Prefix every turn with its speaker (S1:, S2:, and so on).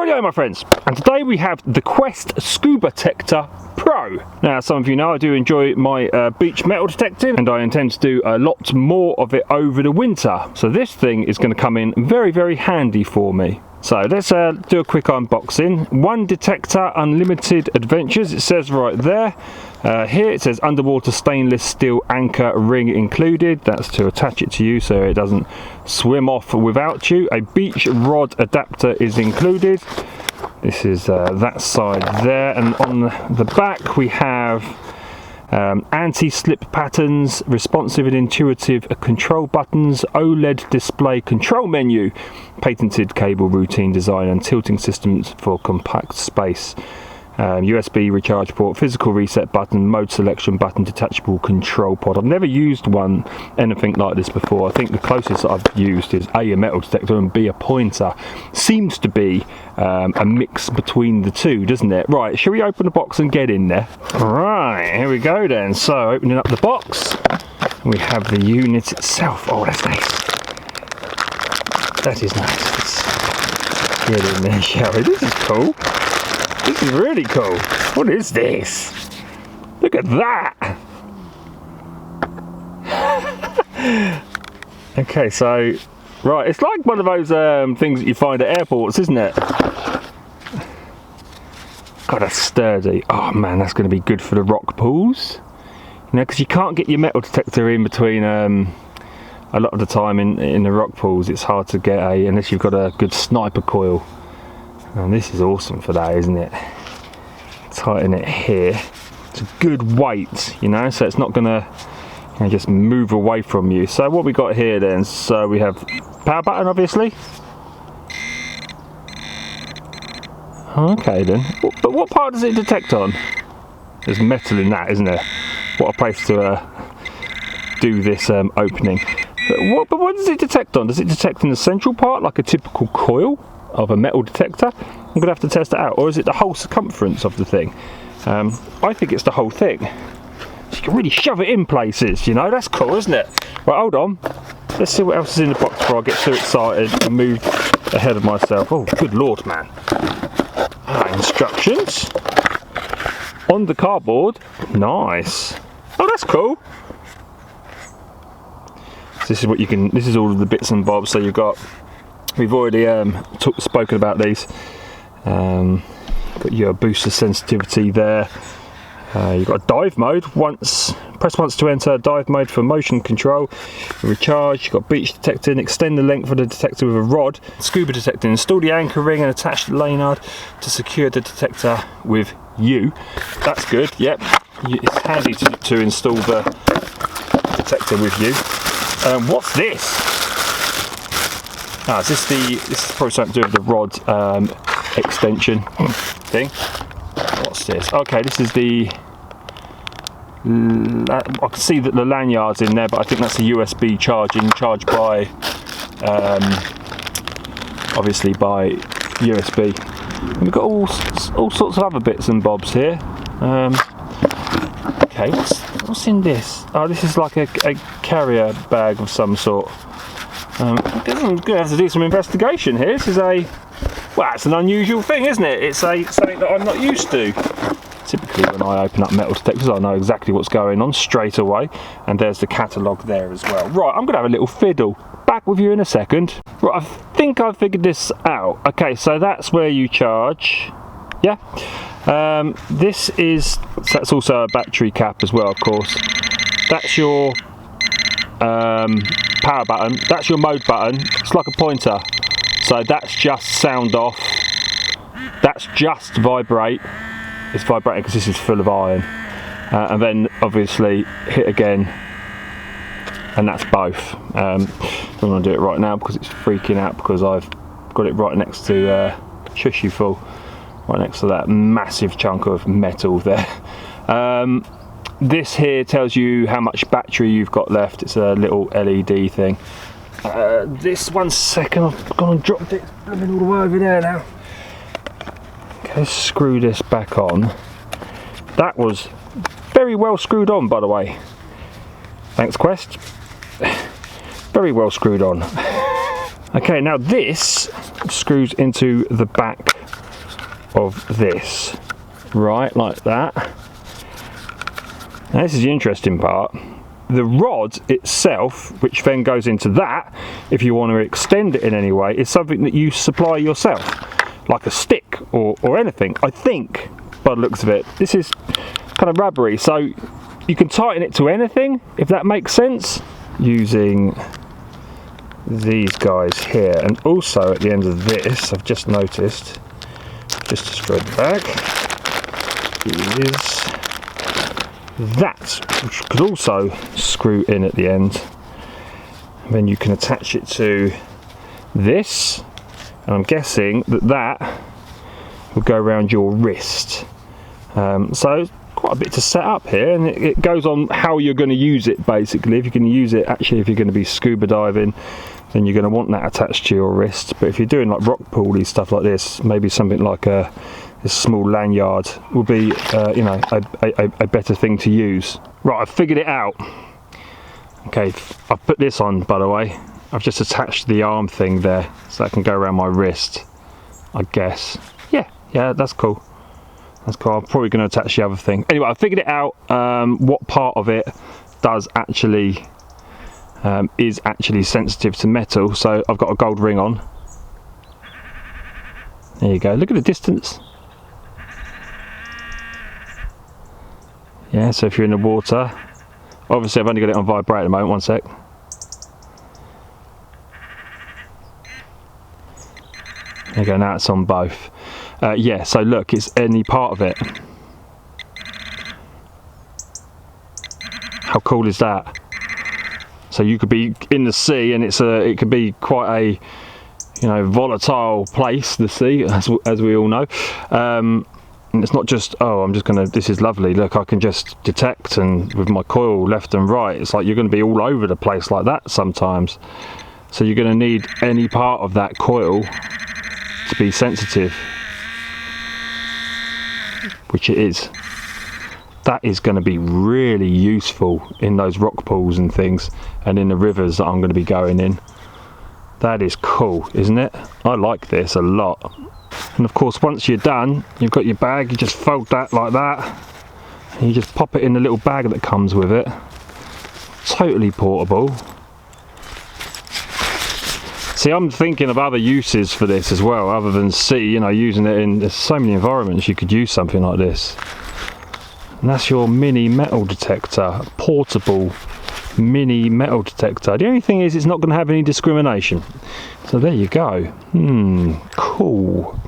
S1: Rightio my friends, and today we have the Quest Scuba Tector PRO. Now some of you know I do enjoy my beach metal detecting, and I intend to do a lot more of it over the winter. So this thing is going to come in very handy for me. So let's do a quick unboxing. One detector, unlimited adventures, it says right there. Here it says underwater stainless steel anchor ring included. That's to attach it to you so it doesn't swim off without you. A beach rod adapter is included. This is that side there, and on the back we have anti-slip patterns, responsive and intuitive control buttons, OLED display control menu, patented cable routine design and tilting systems for compact space, USB recharge port, physical reset button, mode selection button, detachable control pod. I've never used anything like this before. I think the closest that I've used is A, a metal detector, and B, a pointer. Seems to be a mix between the two, doesn't it? Right, shall we open the box and get in there? Right, here we go then. So opening up the box, we have the unit itself. Oh, that's nice. That is nice. Let's get in there, shall we? This is cool. This is really cool. What is this? Look at that. Okay, so right, it's like one of those things that you find at airports, isn't it? God, that's sturdy. Oh man, that's going to be good for the rock pools. You know, because you can't get your metal detector in between. A lot of the time in the rock pools, it's hard to get unless you've got a good sniper coil. And this is awesome for that, isn't it? Tighten it here. It's a good weight, you know, so it's not gonna just move away from you. So what we got here then? So we have power button, obviously. Okay then. But what part does it detect on? There's metal in that, isn't there? What a place to do this opening. But what does it detect on? Does it detect in the central part, like a typical coil of a metal detector? I'm gonna have to test it out. Or is it the whole circumference of the thing? I think it's the whole thing. So you can really shove it in places, you know. That's cool, isn't it? Right, hold on, let's see what else is in the box before I get too excited and move ahead of myself. Oh good lord, man. Instructions on the cardboard. Nice. Oh, that's cool. So this is what you can, this is all of the bits and bobs. So you've got, we've already spoken about these. Got your booster sensitivity there. You've got a dive mode. Press once to enter dive mode for motion control. Recharge. You've got beach detecting. Extend the length of the detector with a rod. Scuba detecting. Install the anchor ring and attach the lanyard to secure the detector with you. That's good. Yep. It's handy to install the detector with you. What's this? This is probably something to do with the rod extension thing. What's this? Okay, this is the. I can see that the lanyard's in there, but I think that's a USB charging, charged by, obviously by USB. And we've got all sorts of other bits and bobs here. Okay, what's in this? Oh, this is like a carrier bag of some sort. I'm going to have to do some investigation here. This is it's an unusual thing, isn't it? It's something that I'm not used to. Typically when I open up metal detectors, I know exactly what's going on straight away, and there's the catalogue there as well. Right, I'm going to have a little fiddle. Back with you in a second. Right, I think I've figured this out. Okay, so that's where you charge. Yeah. That's also a battery cap as well, of course. That's your power button. That's your mode button. It's like a pointer. So that's just sound off. That's just vibrate. It's vibrating because this is full of iron. And then obviously hit again, and that's both. I don't want to do it right now because it's freaking out, because I've got it right next to Shushy Full, right next to that massive chunk of metal there. This here tells you how much battery you've got left. It's a little LED thing. This, 1 second, I've gone and dropped it. I've been all the way over there now. Okay, screw this back on. That was very well screwed on, by the way. Thanks, Quest. Very well screwed on. Okay, now this screws into the back of this, right, like that. Now this is the interesting part. The rod itself, which then goes into that, if you want to extend it in any way, is something that you supply yourself, like a stick or anything, I think, by the looks of it. This is kind of rubbery, so you can tighten it to anything, if that makes sense, using these guys here. And also at the end of this, I've just noticed, just to spread the bag, is that, which could also screw in at the end. And then you can attach it to this, and I'm guessing that will go around your wrist. So quite a bit to set up here, and it goes on how you're going to use it basically. If you're going to use it, actually, if you're going to be scuba diving, then you're going to want that attached to your wrist. But if you're doing like rock pooly stuff like this, maybe something like this small lanyard will be you know, a better thing to use. Right, I've figured it out. Okay, I've put this on, by the way. I've just attached the arm thing there so that can go around my wrist, I guess. Yeah, that's cool. That's cool. I'm probably going to attach the other thing. Anyway, I figured it out, what part of it does actually is actually sensitive to metal. So I've got a gold ring on. There you go. Look at the distance. Yeah, so if you're in the water, obviously I've only got it on vibrate at the moment. One sec. There you go. Now it's on both. Yeah, so look, it's any part of it. How cool is that? So you could be in the sea, and it could be quite a, you know, volatile place, the sea, as we all know. And it's not just, oh, I'm just gonna, this is lovely, look, I can just detect, and with my coil left and right, it's like you're gonna be all over the place like that sometimes. So you're gonna need any part of that coil to be sensitive, which it is. That is going to be really useful in those rock pools and things, and in the rivers that I'm going to be going in. That is cool, isn't it? I like this a lot. And of course, once you're done, you've got your bag, you just fold that like that, and you just pop it in the little bag that comes with it. Totally portable. See, I'm thinking of other uses for this as well, other than sea, you know, using it in, there's so many environments you could use something like this. And that's your mini metal detector, portable mini metal detector. The only thing is, it's not going to have any discrimination. So there you go. Cool.